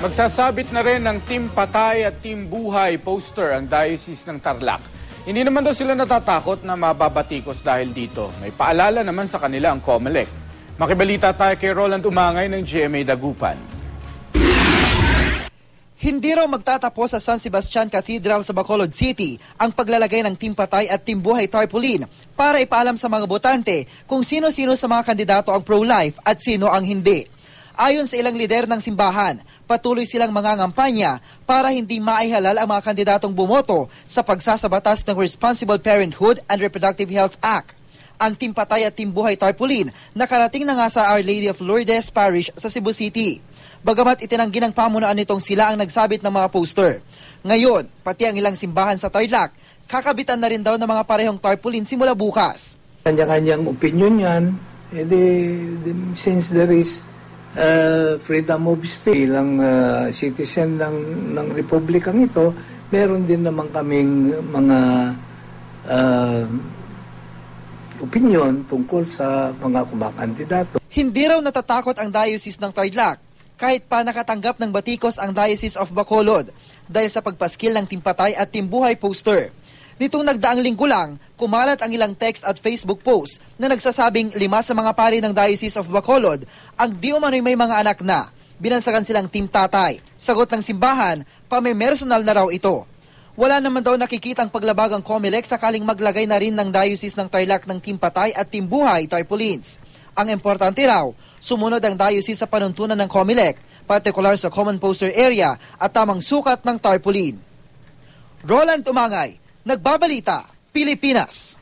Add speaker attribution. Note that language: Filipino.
Speaker 1: Magsasabit na rin ng Team Patay at Team Buhay poster ang Diocese ng Tarlac. Hindi naman daw sila natatakot na mababatikos dahil dito. May paalala naman sa kanila ang COMELEC. Makibalita tayo kay Roland Umangay ng GMA Dagupan.
Speaker 2: Hindi raw magtatapos sa San Sebastian Cathedral sa Bacolod City ang paglalagay ng Team Patay at Team Buhay tarpaulin para ipaalam sa mga botante kung sino-sino sa mga kandidato ang pro-life at sino ang hindi. Ayon sa ilang lider ng simbahan, patuloy silang mangangampanya para hindi maihalal ang mga kandidatong bumoto sa pagsasabatas ng Responsible Parenthood and Reproductive Health Act. Ang Team Patay at Team Buhay tarpaulin nakarating na nga sa Our Lady of Lourdes Parish sa Cebu City. Bagamat itinanggi ng pamunuan nitong sila ang nagsabit ng mga poster. Ngayon, pati ang ilang simbahan sa Tarlac, kakabitan na rin daw ng mga parehong tarpaulin simula bukas.
Speaker 3: Kanya-kanyang opinion yan, since there is freedom of speech bilang citizen ng republikang ito, meron din naman kaming mga opinion tungkol sa mga kumakandidato.
Speaker 2: Hindi raw natatakot ang Diocese ng Tarlac kahit pa nakatanggap ng batikos ang Diocese of Bacolod dahil sa pagpaskil ng Team Patay at Team Buhay poster. Nitong nagdaang linggo lang, kumalat ang ilang text at Facebook post na nagsasabing 5 sa mga pari ng Diocese of Bacolod ang di umano'y may mga anak na. Binansagan silang Team Tatay. Sagot ng simbahan, pamimersonal na raw ito. Wala naman daw nakikitang paglabag ang COMELEC sakaling maglagay na rin ng Diocese ng Tarlac ng Team Patay at Team Buhay tarpaulins. Ang importante raw, sumunod ang Diocese sa panuntunan ng COMELEC, partikular sa common poster area at tamang sukat ng tarpaulin. Roland Umangay, Nagbabalita, Pilipinas.